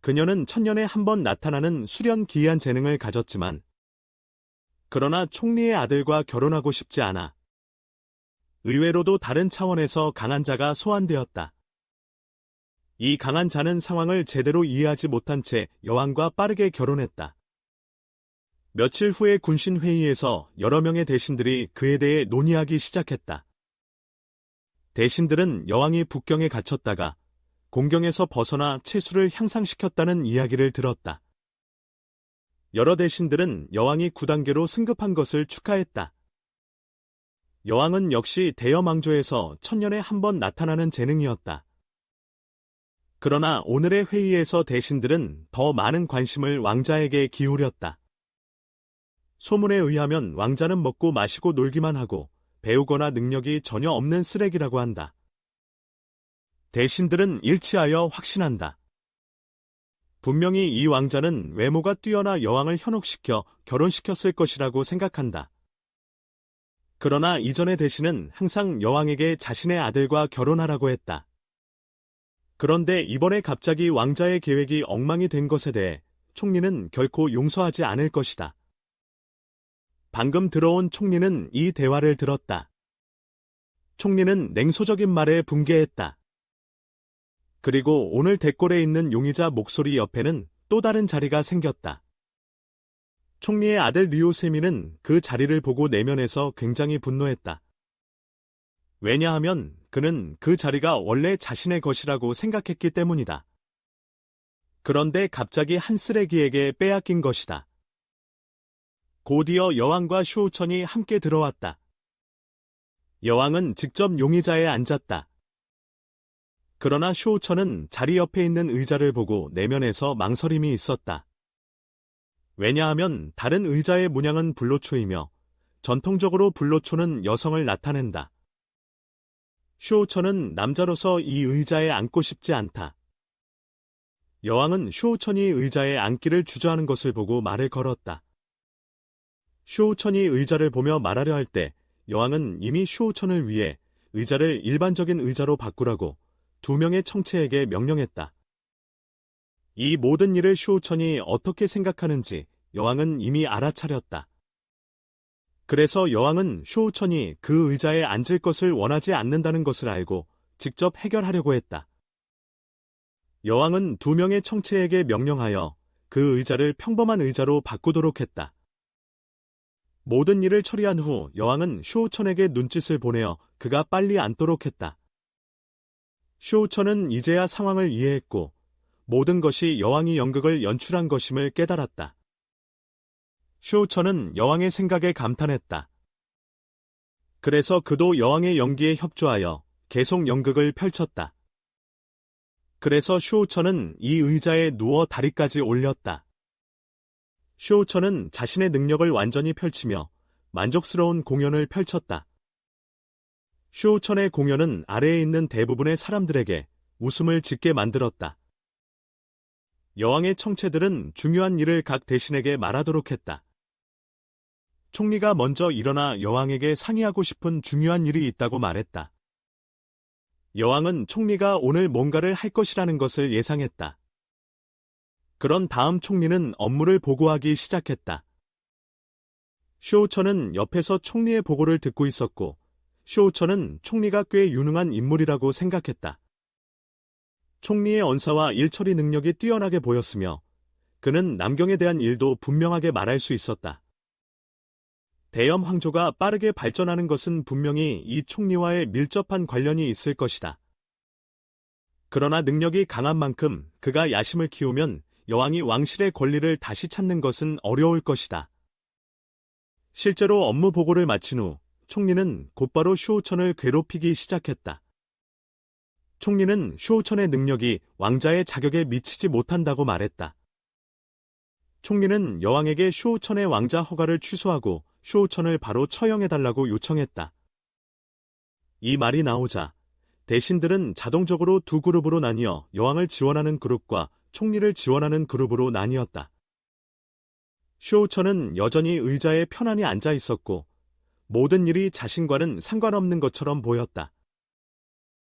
그녀는 천년에 한 번 나타나는 수련기이한 재능을 가졌지만 그러나 총리의 아들과 결혼하고 싶지 않아. 의외로도 다른 차원에서 강한 자가 소환되었다. 이 강한 자는 상황을 제대로 이해하지 못한 채 여왕과 빠르게 결혼했다. 며칠 후의 군신회의에서 여러 명의 대신들이 그에 대해 논의하기 시작했다. 대신들은 여왕이 북경에 갇혔다가 공경에서 벗어나 체수를 향상시켰다는 이야기를 들었다. 여러 대신들은 여왕이 9단계로 승급한 것을 축하했다. 여왕은 역시 대여망조에서 천년에 한 번 나타나는 재능이었다. 그러나 오늘의 회의에서 대신들은 더 많은 관심을 왕자에게 기울였다. 소문에 의하면 왕자는 먹고 마시고 놀기만 하고 배우거나 능력이 전혀 없는 쓰레기라고 한다. 대신들은 일치하여 확신한다. 분명히 이 왕자는 외모가 뛰어나 여왕을 현혹시켜 결혼시켰을 것이라고 생각한다. 그러나 이전의 대신은 항상 여왕에게 자신의 아들과 결혼하라고 했다. 그런데 이번에 갑자기 왕자의 계획이 엉망이 된 것에 대해 총리는 결코 용서하지 않을 것이다. 방금 들어온 총리는 이 대화를 들었다. 총리는 냉소적인 말에 분개했다. 그리고 오늘 대궐에 있는 용의자 목소리 옆에는 또 다른 자리가 생겼다. 총리의 아들 류세민은 그 자리를 보고 내면에서 굉장히 분노했다. 왜냐하면 그는 그 자리가 원래 자신의 것이라고 생각했기 때문이다. 그런데 갑자기 한 쓰레기에게 빼앗긴 것이다. 곧이어 여왕과 슈우천이 함께 들어왔다. 여왕은 직접 용의자에 앉았다. 그러나 슈우천은 자리 옆에 있는 의자를 보고 내면에서 망설임이 있었다. 왜냐하면 다른 의자의 문양은 불로초이며 전통적으로 불로초는 여성을 나타낸다. 슈우천은 남자로서 이 의자에 앉고 싶지 않다. 여왕은 슈우천이 의자에 앉기를 주저하는 것을 보고 말을 걸었다. 슈우천이 의자를 보며 말하려 할 때 여왕은 이미 슈우천을 위해 의자를 일반적인 의자로 바꾸라고 2명의 청체에게 명령했다. 이 모든 일을 슈우천이 어떻게 생각하는지 여왕은 이미 알아차렸다. 그래서 여왕은 슈우천이 그 의자에 앉을 것을 원하지 않는다는 것을 알고 직접 해결하려고 했다. 여왕은 2명의 청체에게 명령하여 그 의자를 평범한 의자로 바꾸도록 했다. 모든 일을 처리한 후 여왕은 슈우천에게 눈짓을 보내어 그가 빨리 앉도록 했다. 슈우천은 이제야 상황을 이해했고 모든 것이 여왕이 연극을 연출한 것임을 깨달았다. 슈우천은 여왕의 생각에 감탄했다. 그래서 그도 여왕의 연기에 협조하여 계속 연극을 펼쳤다. 그래서 슈우천은 이 의자에 누워 다리까지 올렸다. 슈우천은 자신의 능력을 완전히 펼치며 만족스러운 공연을 펼쳤다. 슈우천의 공연은 아래에 있는 대부분의 사람들에게 웃음을 짓게 만들었다. 여왕의 청체들은 중요한 일을 각 대신에게 말하도록 했다. 총리가 먼저 일어나 여왕에게 상의하고 싶은 중요한 일이 있다고 말했다. 여왕은 총리가 오늘 뭔가를 할 것이라는 것을 예상했다. 그런 다음 총리는 업무를 보고하기 시작했다. 슈우천은 옆에서 총리의 보고를 듣고 있었고 슈우천은 총리가 꽤 유능한 인물이라고 생각했다. 총리의 언사와 일처리 능력이 뛰어나게 보였으며 그는 남경에 대한 일도 분명하게 말할 수 있었다. 대염 황조가 빠르게 발전하는 것은 분명히 이 총리와의 밀접한 관련이 있을 것이다. 그러나 능력이 강한 만큼 그가 야심을 키우면 여왕이 왕실의 권리를 다시 찾는 것은 어려울 것이다. 실제로 업무 보고를 마친 후 총리는 곧바로 슈우천을 괴롭히기 시작했다. 총리는 슈우천의 능력이 왕자의 자격에 미치지 못한다고 말했다. 총리는 여왕에게 슈우천의 왕자 허가를 취소하고 슈우천을 바로 처형해달라고 요청했다. 이 말이 나오자 대신들은 자동적으로 두 그룹으로 나뉘어 여왕을 지원하는 그룹과 총리를 지원하는 그룹으로 나뉘었다. 슈우천은 여전히 의자에 편안히 앉아 있었고 모든 일이 자신과는 상관없는 것처럼 보였다.